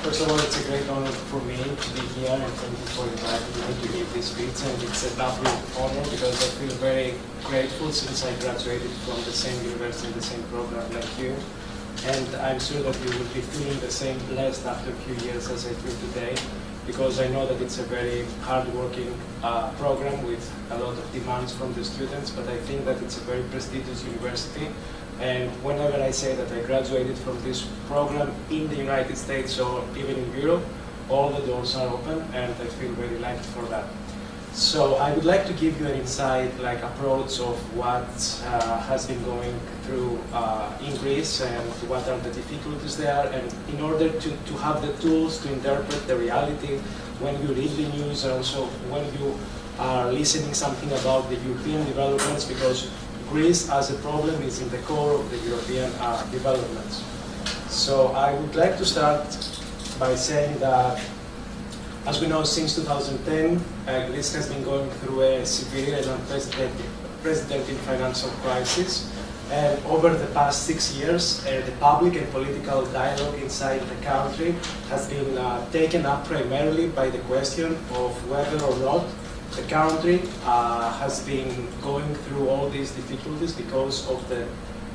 First of all, it's a great honor for me to be here, and thank you for inviting me to give this speech. And it's a double honor because I feel very grateful since I graduated from the same university, the same program like you. And I'm sure that you will be feeling the same blessed after a few years as I feel today, because I know that it's a very hard-working program with a lot of demands from the students, but I think that it's a very prestigious university. And whenever I say that I graduated from this program in the United States or even in Europe, all the doors are open, and I feel very lucky for that. So I would like to give you an insight, like approach of what has been going through in Greece and what are the difficulties there, and in order to have the tools to interpret the reality when you read the news, and also when you are listening something about the European developments, because Greece as a problem is in the core of the European developments. So I would like to start by saying that, as we know, since 2010, Greece has been going through a severe and unprecedented financial crisis. And over the past 6 years, the public and political dialogue inside the country has been taken up primarily by the question of whether or not the country has been going through all these difficulties because of the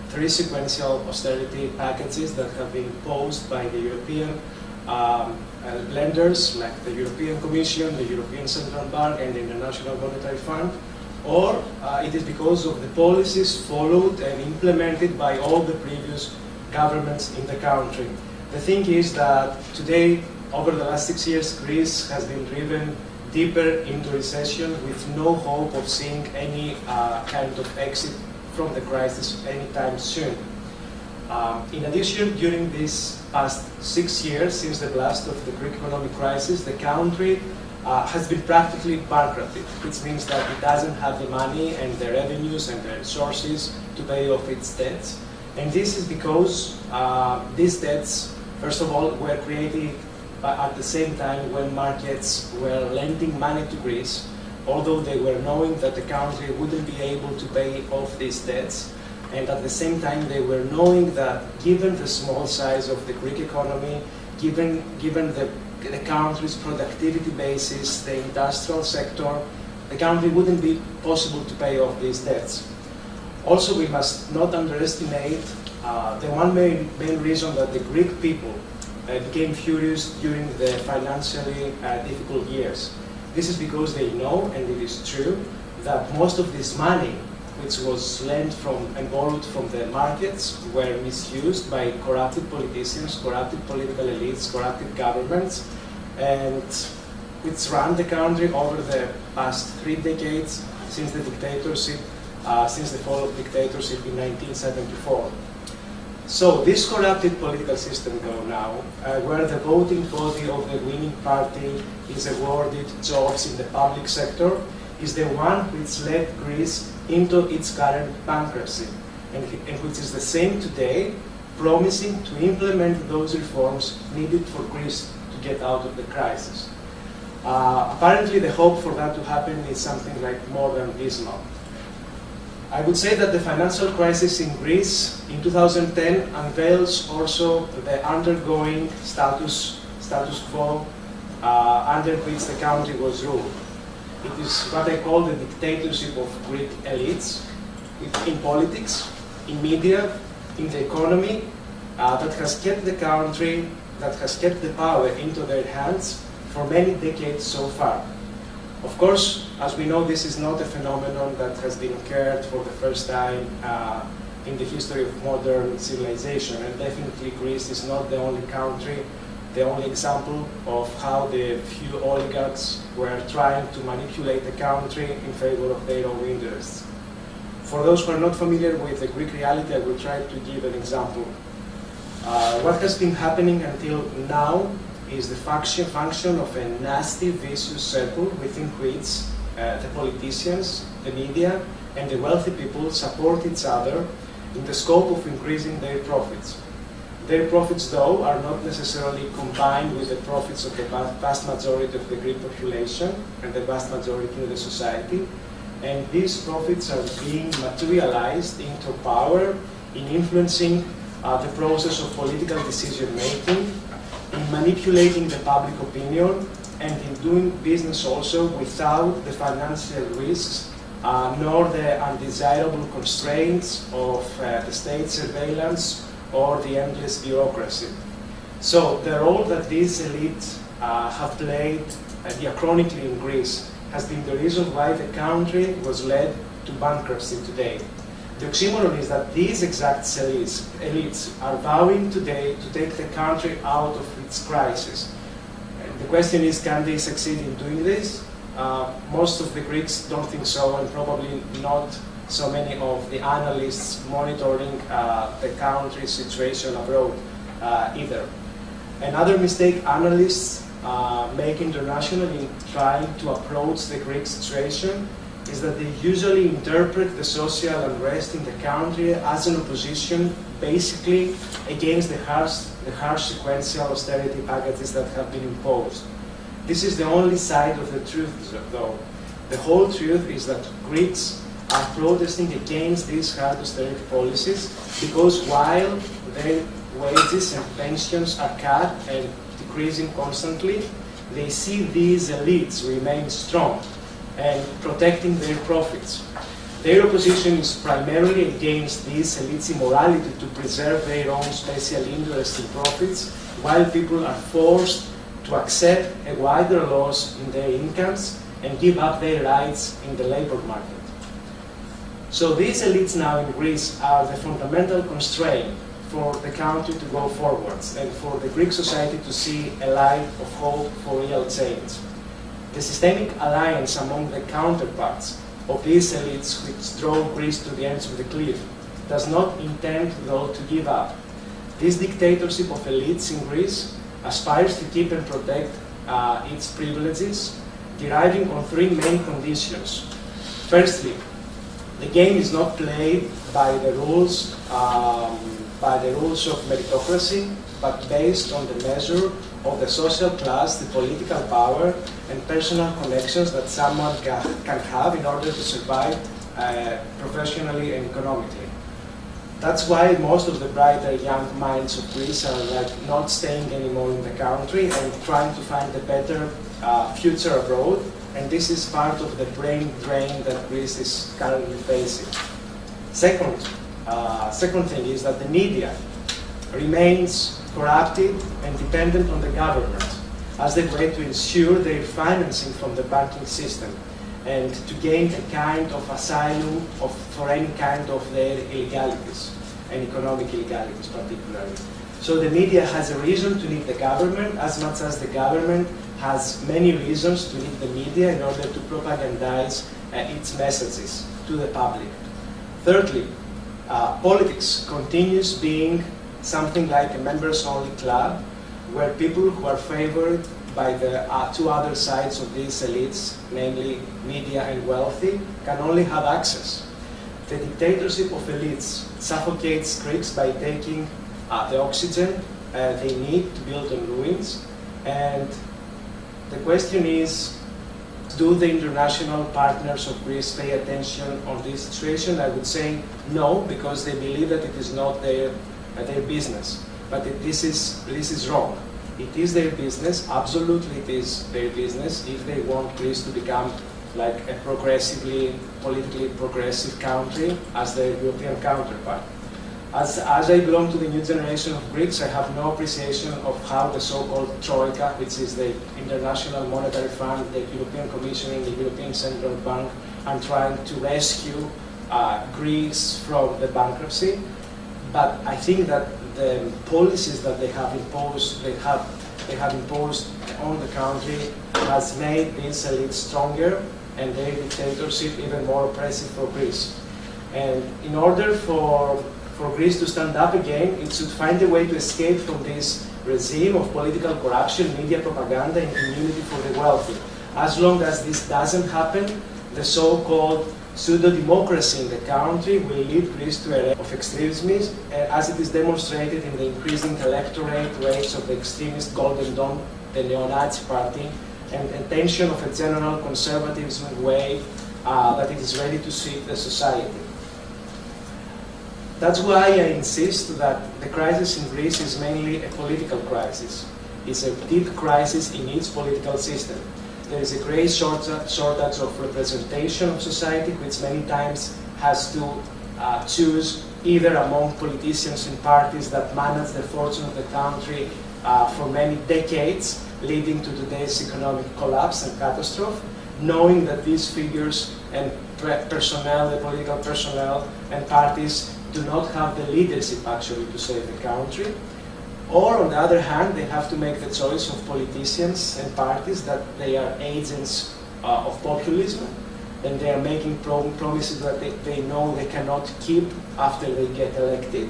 3 sequential austerity packages that have been imposed by the European lenders, like the European Commission, the European Central Bank, and the International Monetary Fund, or it is because of the policies followed and implemented by all the previous governments in the country. The thing is that today, over the last 6 years, Greece has been driven deeper into recession with no hope of seeing any kind of exit from the crisis anytime soon. In addition, during these past 6 years, since the blast of the Greek economic crisis, the country has been practically bankrupted, which means that it doesn't have the money and the revenues and the resources to pay off its debts. And this is because these debts, first of all, were created at the same time when markets were lending money to Greece, although they were knowing that the country wouldn't be able to pay off these debts. And at the same time, they were knowing that given the small size of the Greek economy, given the country's productivity basis, the industrial sector, the country wouldn't be possible to pay off these debts. Also, we must not underestimate the one main reason that the Greek people became furious during the financially difficult years. This is because they know, and it is true, that most of this money, which was lent from and borrowed from the markets, were misused by corrupted politicians, corrupted political elites, corrupted governments, and which ran the country over the past 3 decades since the dictatorship, since the fall of dictatorship in 1974. So this corrupted political system, though, now, where the voting body of the winning party is awarded jobs in the public sector, is the one which led Greece into its current bankruptcy, and which is the same today, promising to implement those reforms needed for Greece to get out of the crisis. Apparently, the hope for that to happen is something like more than dismal. I would say that the financial crisis in Greece in 2010 unveils also the undergoing status quo under which the country was ruled. It is what I call the dictatorship of Greek elites in politics, in media, in the economy, that has kept the country, that has kept the power into their hands for many decades so far. Of course, as we know, this is not a phenomenon that has been occurred for the first time in the history of modern civilization, and definitely Greece is not the only country, the only example of how the few oligarchs were trying to manipulate the country in favor of their own interests. For those who are not familiar with the Greek reality, I will try to give an example. What has been happening until now is the function of a nasty, vicious circle within which the politicians, the media, and the wealthy people support each other in the scope of increasing their profits. Their profits, though, are not necessarily combined with the profits of the vast majority of the Greek population and the vast majority of the society, and these profits are being materialized into power in influencing the process of political decision-making, in manipulating the public opinion, and in doing business also without the financial risks nor the undesirable constraints of the state surveillance or the endless bureaucracy. So the role that these elites have played diachronically in Greece has been the reason why the country was led to bankruptcy today. The oxymoron is that these exact elites are vowing today to take the country out of its crisis. And the question is, can they succeed in doing this? Most of the Greeks don't think so, and probably not so many of the analysts monitoring the country's situation abroad either. Another mistake analysts make internationally in trying to approach the Greek situation is that they usually interpret the social unrest in the country as an opposition basically against the harsh sequential austerity packages that have been imposed. This is the only side of the truth, though. The whole truth is that Greeks are protesting against these hard austerity policies because while their wages and pensions are cut and decreasing constantly, they see these elites remain strong and protecting their profits. Their opposition is primarily against these elites' immorality to preserve their own special interest in profits, while people are forced to accept a wider loss in their incomes and give up their rights in the labor market. So these elites now in Greece are the fundamental constraint for the country to go forwards and for the Greek society to see a light of hope for real change. The systemic alliance among the counterparts of these elites which drove Greece to the edge of the cliff does not intend, though, to give up. This dictatorship of elites in Greece aspires to keep and protect its privileges, deriving on three main conditions. Firstly, the game is not played by the rules of meritocracy, but based on the measure of the social class, the political power, and personal connections that someone can have in order to survive professionally and economically. That's why most of the brighter young minds of Greece are not staying anymore in the country and trying to find a better future abroad, and this is part of the brain drain that Greece is currently facing. Second thing is that the media remains corrupted and dependent on the government as the way to ensure their financing from the banking system and to gain a kind of asylum for any kind of their illegalities, and economic illegalities particularly. So the media has a reason to need the government as much as the government has many reasons to need the media in order to propagandize its messages to the public. Thirdly, politics continues being something like a members-only club where people who are favored by the two other sides of these elites, namely media and wealthy, can only have access. The dictatorship of elites suffocates Greeks by taking the oxygen they need to build on ruins. And the question is, do the international partners of Greece pay attention on this situation? I would say no, because they believe that it is not their business. But this is wrong. It is their business, absolutely it is their business, if they want Greece to become like a politically progressive country as their European counterpart. As I belong to the new generation of Greeks, I have no appreciation of how the so-called Troika, which is the International Monetary Fund, the European Commission and the European Central Bank, are trying to rescue Greece from the bankruptcy. But I think that the policies that they have imposed on the country has made these elites stronger and their dictatorship even more oppressive for Greece. And in order for Greece to stand up again, it should find a way to escape from this regime of political corruption, media propaganda, and immunity for the wealthy. As long as this doesn't happen, the so-called pseudo-democracy in the country will lead Greece to a reign of extremism, as it is demonstrated in the increasing electorate rates of the extremist Golden Dawn, the neo-Nazi party, and attention of a general conservatism wave that it is ready to sweep the society. That's why I insist that the crisis in Greece is mainly a political crisis. is a deep crisis in its political system. There is a great shortage of representation of society, which many times has to choose either among politicians and parties that manage the fortune of the country for many decades, leading to today's economic collapse and catastrophe, knowing that these figures and personnel, the political personnel and parties do not have the leadership actually to save the country. Or on the other hand, they have to make the choice of politicians and parties that they are agents of populism, and they are making promises that they know they cannot keep after they get elected.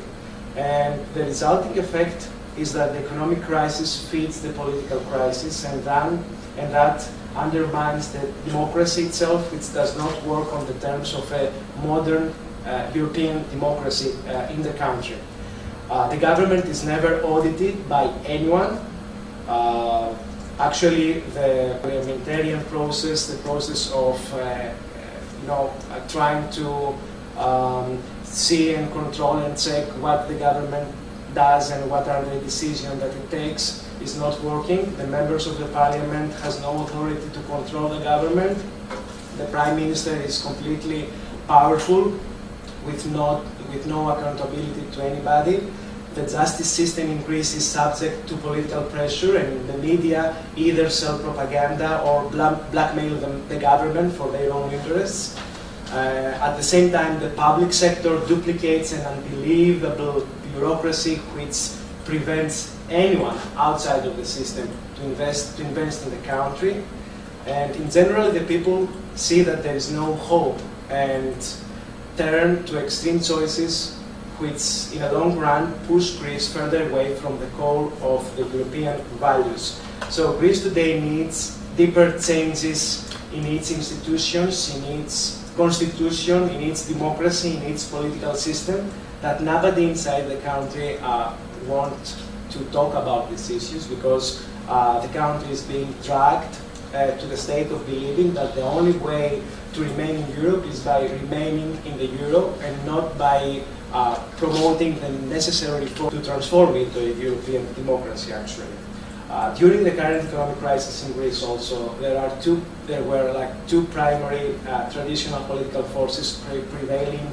And the resulting effect is that the economic crisis feeds the political crisis, and that undermines the democracy itself, which does not work on the terms of a modern European democracy in the country. The government is never audited by anyone. Actually, the parliamentarian process, the process of trying to see and control and check what the government does and what are the decisions that it takes, is not working. The members of the parliament has no authority to control the government. The prime minister is completely powerful with no accountability to anybody. The justice system in Greece is subject to political pressure, and the media either sell propaganda or blackmail the government for their own interests. At the same time, the public sector duplicates an unbelievable bureaucracy which prevents anyone outside of the system to invest in the country. And in general, the people see that there is no hope and turn to extreme choices which in the long run push Greece further away from the core of the European values. So Greece today needs deeper changes in its institutions, in its constitution, in its democracy, in its political system, that nobody inside the country want to talk about these issues, because the country is being dragged to the state of believing that the only way to remain in Europe is by remaining in the euro and not by promoting the necessary reform to transform it into a European democracy, actually. During the current economic crisis in Greece also, there were two primary traditional political forces prevailing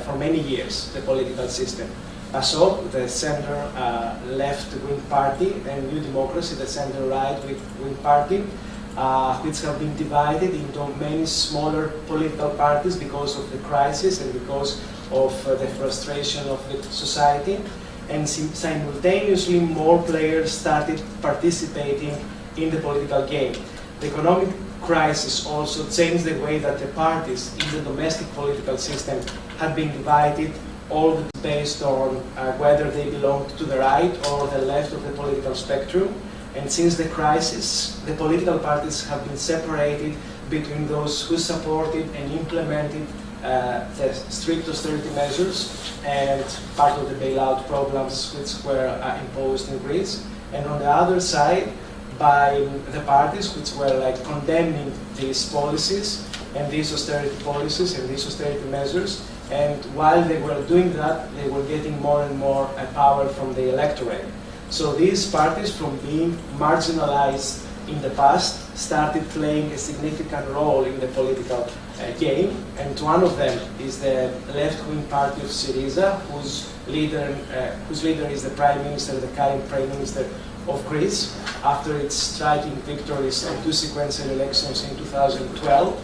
for many years, the political system. PASOK, the center left-wing party, and New Democracy, the center right-wing party, which have been divided into many smaller political parties because of the crisis and because of the frustration of the society. And simultaneously more players started participating in the political game. The economic crisis also changed the way that the parties in the domestic political system had been divided, all based on whether they belonged to the right or the left of the political spectrum. And since the crisis, the political parties have been separated between those who supported and implemented the strict austerity measures and part of the bailout programs which were imposed in Greece, and on the other side by the parties which were condemning these policies and these austerity policies and these austerity measures, and while they were doing that, they were getting more and more power from the electorate. So these parties, from being marginalized in the past, started playing a significant role in the political game, and one of them is the left-wing party of Syriza, whose leader is the Prime Minister, the current Prime Minister of Greece, after its striking victories in two sequential elections in 2012.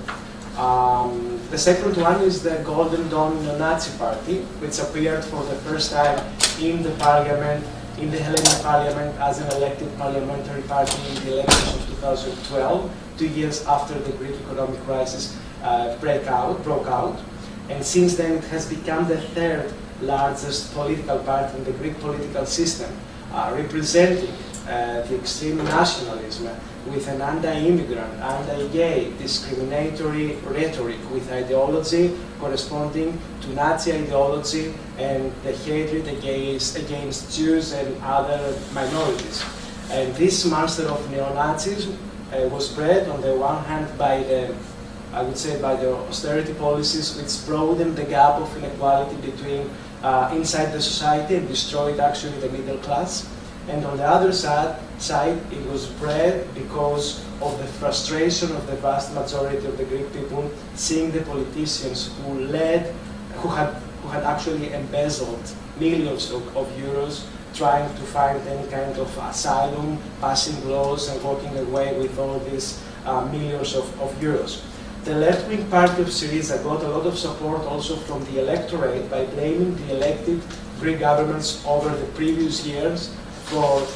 The second one is the Golden Dawn Neo-Nazi Party, which appeared for the first time in the parliament, in the Hellenic Parliament, as an elected parliamentary party in the elections of 2012, 2 years after the Greek economic crisis broke out. And since then it has become the third largest political party in the Greek political system, representing the extreme nationalism with an anti-immigrant, anti-gay, discriminatory rhetoric with ideology corresponding to Nazi ideology and the hatred against Jews and other minorities. And this monster of neo-Nazism was bred on the one hand by the austerity policies, which broadened the gap of inequality between inside the society and destroyed actually the middle class. And on the other side, side, it was bred because of the frustration of the vast majority of the Greek people seeing the politicians who had actually embezzled millions of euros, trying to find any kind of asylum, passing laws and walking away with all these millions of euros. The left-wing party of Syriza got a lot of support also from the electorate by blaming the elected Greek governments over the previous years for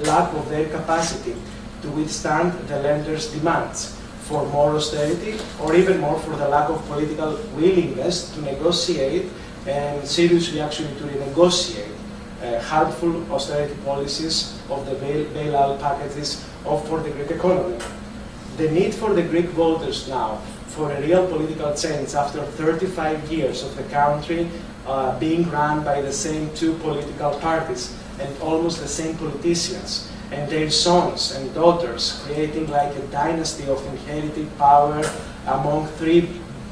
lack of their capacity to withstand the lenders' demands for more austerity, or even more for the lack of political willingness to negotiate and seriously actually to renegotiate harmful austerity policies of the bailout packages for the Greek economy. The need for the Greek voters now for a real political change after 35 years of the country being run by the same two political parties and almost the same politicians and their sons and daughters, creating like a dynasty of inherited power among three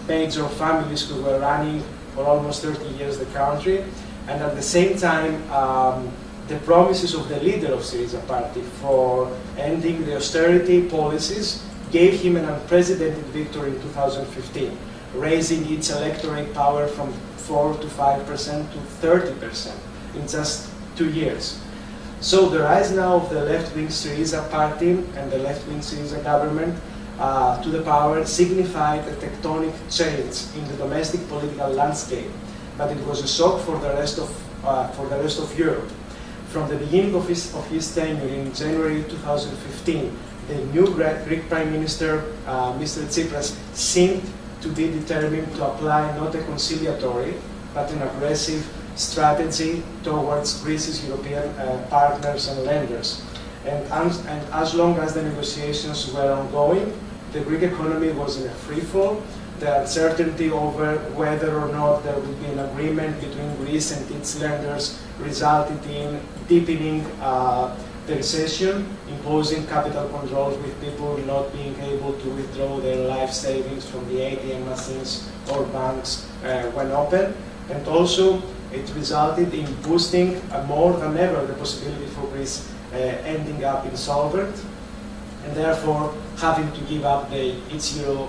major families who were running for almost 30 years the country, and at the same time the promises of the leader of Syriza party for ending the austerity policies gave him an unprecedented victory in 2015, raising its electorate power from 4 to 5% to 30% in just 2 years. So the rise now of the left-wing Syriza party and the left-wing Syriza government to the power signified a tectonic change in the domestic political landscape, but it was a shock for the rest of Europe. From the beginning of his tenure in January 2015, the new Greek Prime Minister, Mr. Tsipras, seemed to be determined to apply not a conciliatory, but an aggressive strategy towards Greece's European partners and lenders. And as long as the negotiations were ongoing, the Greek economy was in a free fall. The uncertainty over whether or not there would be an agreement between Greece and its lenders resulted in deepening the recession, imposing capital controls with people not being able to withdraw their life savings from the ATM machines or banks when open. And also, it resulted in boosting more than ever the possibility for Greece ending up insolvent, and therefore having to give up its euro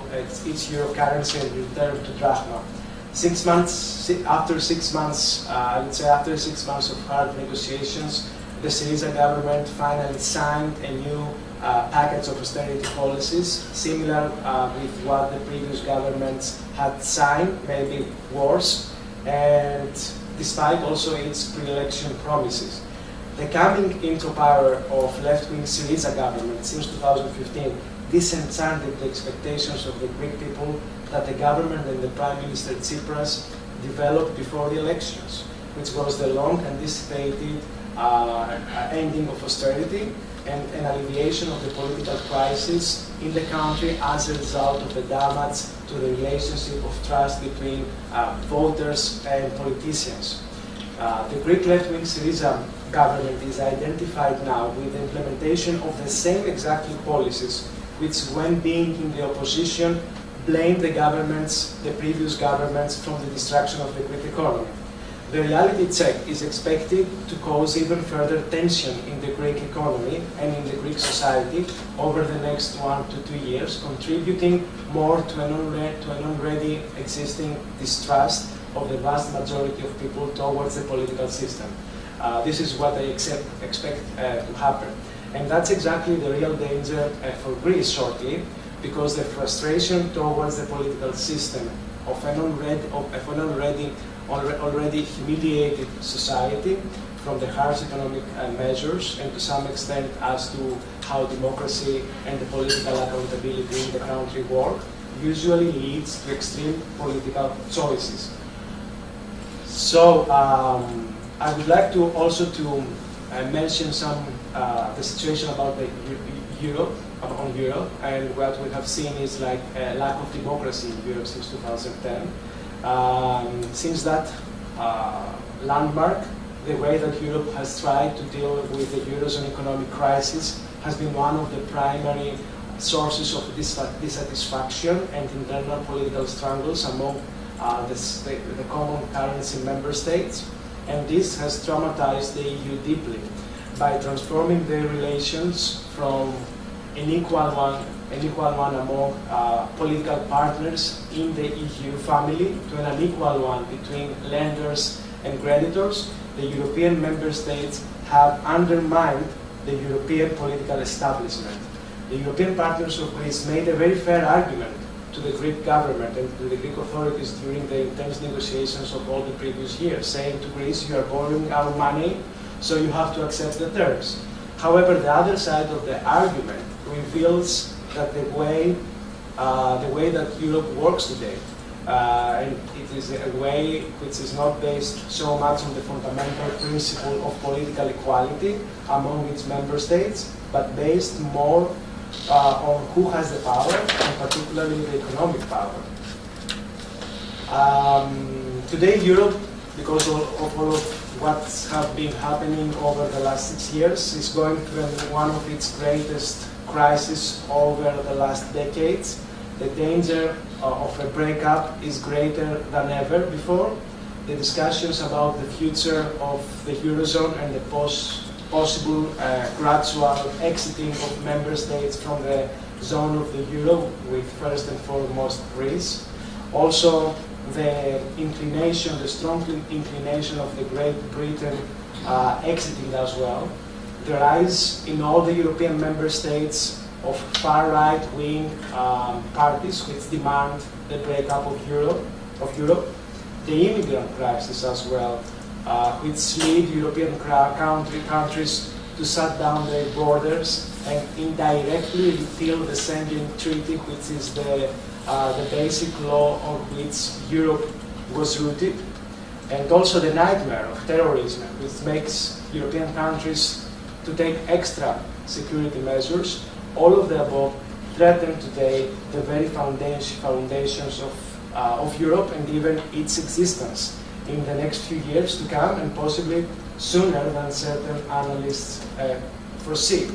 currency and return to drachma. 6 months after 6 months, I would say after 6 months of hard negotiations, the Syriza government finally signed a new package of austerity policies, similar with what the previous governments had signed, maybe worse, and despite also its pre-election promises. The coming into power of left-wing Syriza government since 2015 disenchanted the expectations of the Greek people that the government and the Prime Minister Tsipras developed before the elections, which was the long-anticipated ending of austerity and an alleviation of the political crisis in the country as a result of the damage to the relationship of trust between voters and politicians. The Greek left-wing Syriza government is identified now with the implementation of the same exactly policies which, when being in the opposition, blamed the previous governments from the destruction of the Greek economy. The reality check is expected to cause even further tension in the Greek economy and in the Greek society over the next 1 to 2 years, contributing more to an already existing distrust of the vast majority of people towards the political system. This is what I expect to happen. And that's exactly the real danger for Greece shortly, because the frustration towards the political system of an already humiliated society from the harsh economic measures, and to some extent as to how democracy and the political accountability in the country work, usually leads to extreme political choices. So I would like to also mention the situation about the Europe, and what we have seen is like a lack of democracy in Europe since 2010. Since that landmark, the way that Europe has tried to deal with the Eurozone economic crisis has been one of the primary sources of dissatisfaction and internal political struggles among the common currency member states, and this has traumatized the EU deeply. by transforming their relations from an equal one among political partners in the EU family to an unequal one between lenders and creditors. The European member states have undermined the European political establishment. The European partners of Greece made a very fair argument to the Greek government and to the Greek authorities during the intense negotiations of all the previous years, saying to Greece, you are borrowing our money, so you have to accept the terms. However, the other side of the argument reveals that the way that Europe works today, and it is a way which is not based so much on the fundamental principle of political equality among its member states, but based more on who has the power, and particularly the economic power. Today, Europe, because of all of what has been happening over the last 6 years, is going through one of its greatest crises over the last decades. The danger of a breakup is greater than ever before. The discussions about the future of the Eurozone and the possible gradual exiting of member states from the zone of the Euro, with first and foremost Greece. Also, the strong inclination of the Great Britain exiting as well. The rise in all the European member states of far-right wing parties which demand the breakup of Europe. The immigrant crisis as well, which lead European countries to shut down their borders and indirectly repeal the Schengen Treaty, which is the basic law on which Europe was rooted. And also the nightmare of terrorism, which makes European countries to take extra security measures. All of the above threaten today the very foundations of Europe and even its existence in the next few years to come, and possibly sooner than certain analysts foresee.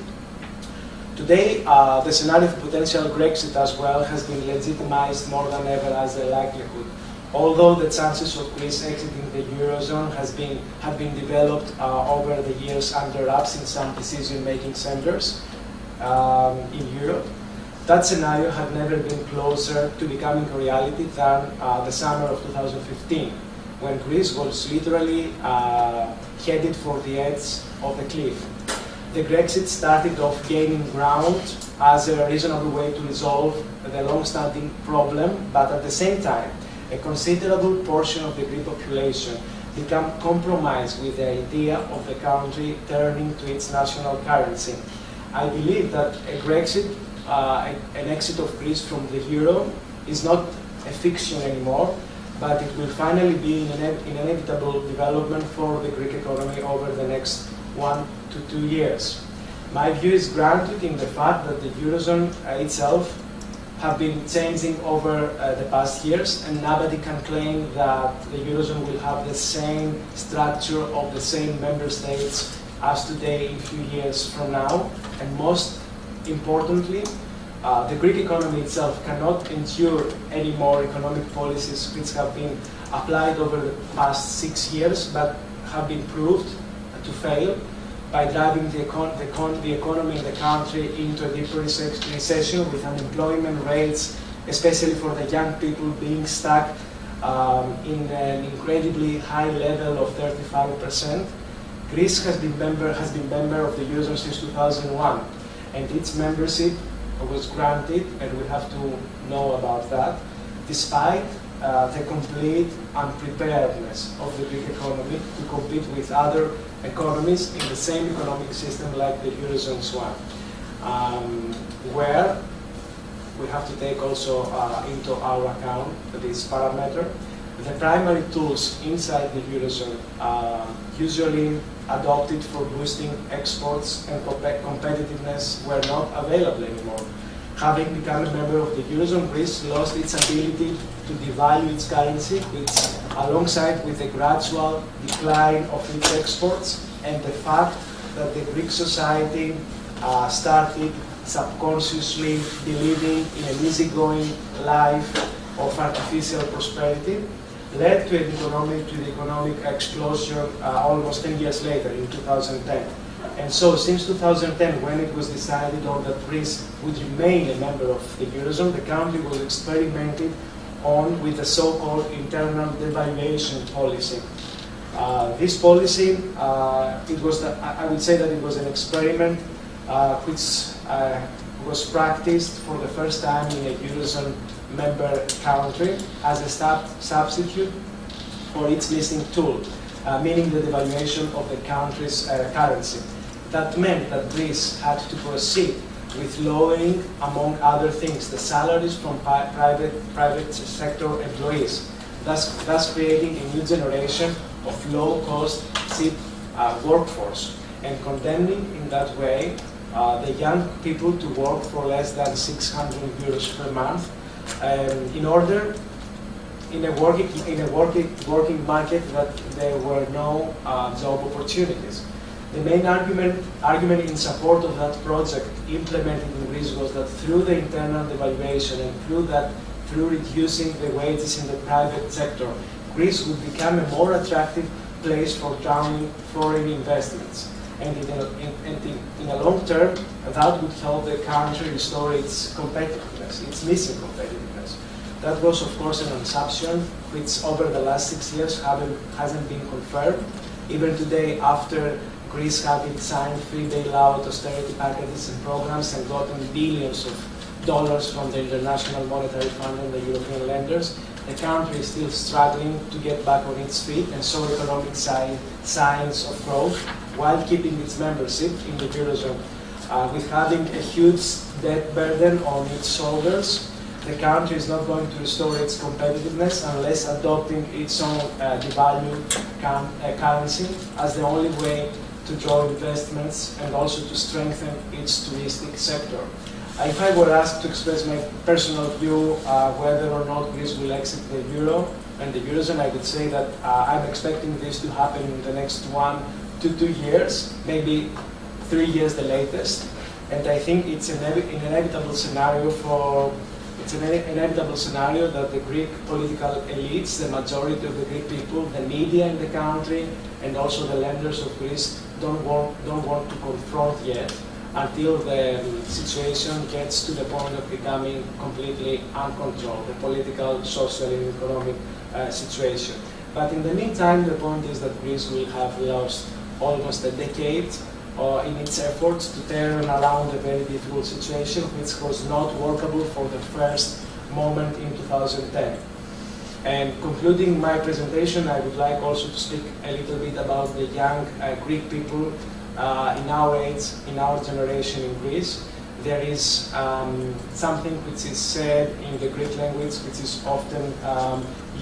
Today, the scenario of potential Brexit as well has been legitimized more than ever as a likelihood. Although the chances of Greece exiting the Eurozone have been developed over the years under wraps in some decision-making centers in Europe, that scenario had never been closer to becoming a reality than the summer of 2015, when Greece was literally headed for the edge of the cliff. The Brexit started off gaining ground as a reasonable way to resolve the long-standing problem, but at the same time, a considerable portion of the Greek population became compromised with the idea of the country turning to its national currency. I believe that a Brexit, an exit of Greece from the euro, is not a fiction anymore, but it will finally be an inevitable development for the Greek economy over the next 1 to 2 years. My view is grounded in the fact that the Eurozone itself have been changing over the past years, and nobody can claim that the Eurozone will have the same structure of the same member states as today in a few years from now. And most importantly, the Greek economy itself cannot endure any more economic policies which have been applied over the past 6 years but have been proved to fail by driving the economy in the country into a deeper recession, with unemployment rates, especially for the young people, being stuck in an incredibly high level of 35%. Greece has been member of the Eurozone since 2001, and its membership was granted, and we have to know about that, despite the complete unpreparedness of the Greek economy to compete with other economies in the same economic system like the Eurozone's one, where we have to take also into our account this parameter. The primary tools inside the Eurozone usually adopted for boosting exports and competitiveness were not available anymore. Having become a member of the Eurozone, Greece lost its ability to devalue its currency, which, alongside with the gradual decline of its exports and the fact that the Greek society started subconsciously believing in an easygoing life of artificial prosperity, led to the economic explosion almost 10 years later, in 2010. And so since 2010, when it was decided on that Greece would remain a member of the Eurozone, the country was experimented on with the so-called internal devaluation policy. This policy, I would say that it was an experiment which was practiced for the first time in a Eurozone member country as a substitute for its missing tool, meaning the devaluation of the country's currency. That meant that Greece had to proceed with lowering, among other things, the salaries from private sector employees, thus creating a new generation of low-cost, cheap workforce, and condemning in that way the young people to work for less than 600 euros per month in order, in a working market, that there were no job opportunities. The main argument in support of that project implemented in Greece was that through the internal devaluation and through reducing the wages in the private sector, Greece would become a more attractive place for drawing foreign investments. And in a long term, that would help the country restore its competitiveness, its missing competitiveness. That was, of course, an assumption which over the last 6 years hasn't been confirmed. Even today, after Greece having signed 3 bailout austerity packages and programs and gotten billions of dollars from the International Monetary Fund and the European lenders, the country is still struggling to get back on its feet and show economic signs of growth while keeping its membership in the Eurozone. With having a huge debt burden on its shoulders, the country is not going to restore its competitiveness unless adopting its own devalued currency as the only way to draw investments and also to strengthen its touristic sector. If I were asked to express my personal view whether or not Greece will exit the euro and the Eurozone, I would say that I'm expecting this to happen in the next 1 to 2 years, maybe 3 years the latest. And I think it's an inevitable scenario that the Greek political elites, the majority of the Greek people, the media in the country, and also the lenders of Greece don't want to confront yet, until the situation gets to the point of becoming completely uncontrolled, the political, social, and economic situation. But in the meantime, the point is that Greece will have lost almost a decade in its efforts to turn around a very difficult situation, which was not workable for the first moment in 2010. And concluding my presentation, I would like also to speak a little bit about the young Greek people in our age, in our generation in Greece. There is something which is said in the Greek language, which is often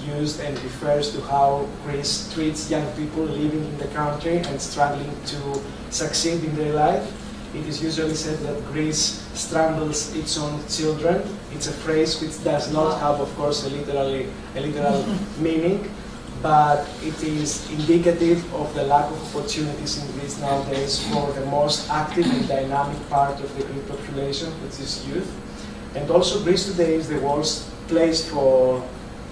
used and refers to how Greece treats young people living in the country and struggling to succeed in their life. It is usually said that Greece strangles its own children. It's a phrase which does not have, of course, a literal meaning, but it is indicative of the lack of opportunities in Greece nowadays for the most active and dynamic part of the Greek population, which is youth. And also Greece today is the worst place for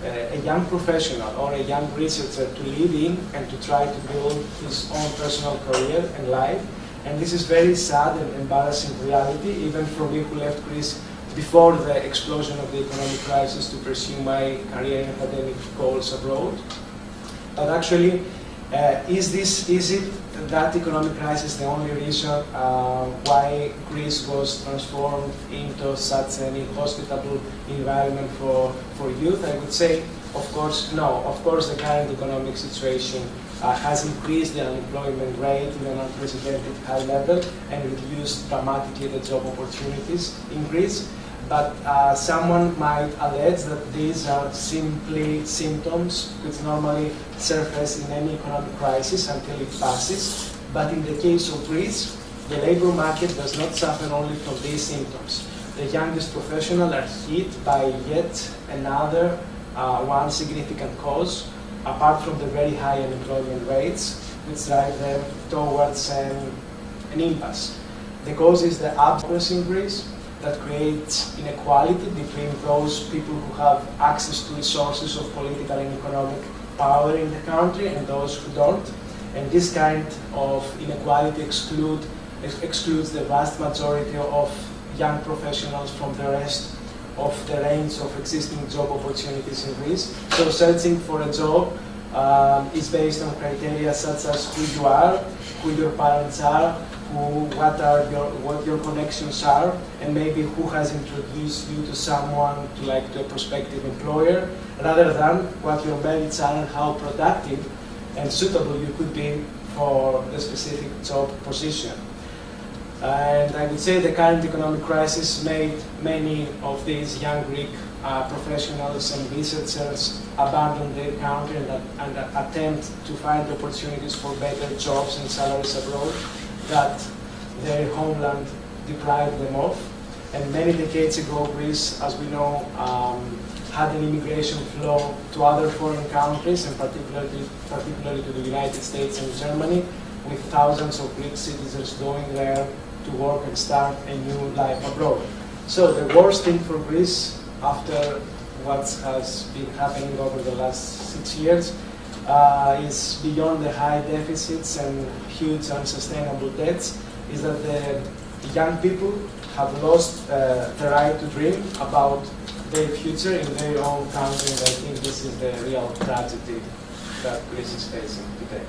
a young professional or a young researcher to live in and to try to build his own personal career and life. And this is very sad and embarrassing reality, even for me who left Greece before the explosion of the economic crisis to pursue my career and academic goals abroad. But actually, is it that economic crisis the only reason why Greece was transformed into such an inhospitable environment for youth? I would say, of course, no. Of course, the current economic situation has increased the unemployment rate to an unprecedented high level and reduced dramatically the job opportunities in Greece. But someone might allege that these are simply symptoms which normally surface in any economic crisis until it passes. But in the case of Greece, the labor market does not suffer only from these symptoms. The youngest professionals are hit by yet another one significant cause, apart from the very high unemployment rates, which drive them towards an impasse. The cause is the absence in Greece that creates inequality between those people who have access to resources of political and economic power in the country and those who don't. And this kind of inequality excludes the vast majority of young professionals from the rest of the range of existing job opportunities in Greece. So searching for a job is based on criteria such as who you are, who your parents are, what your connections are, and maybe who has introduced you to someone, to a prospective employer, rather than what your merits are and how productive and suitable you could be for the specific job position. And I would say the current economic crisis made many of these young Greek professionals and researchers abandon their country and attempt to find opportunities for better jobs and salaries abroad that their homeland deprived them of. And many decades ago, Greece, as we know, had an immigration flow to other foreign countries, and particularly to the United States and Germany, with thousands of Greek citizens going there to work and start a new life abroad. So the worst thing for Greece, after what has been happening over the last 6 years, is beyond the high deficits and huge unsustainable debts, is that the young people have lost the right to dream about their future in their own country, and I think this is the real tragedy that Greece is facing today.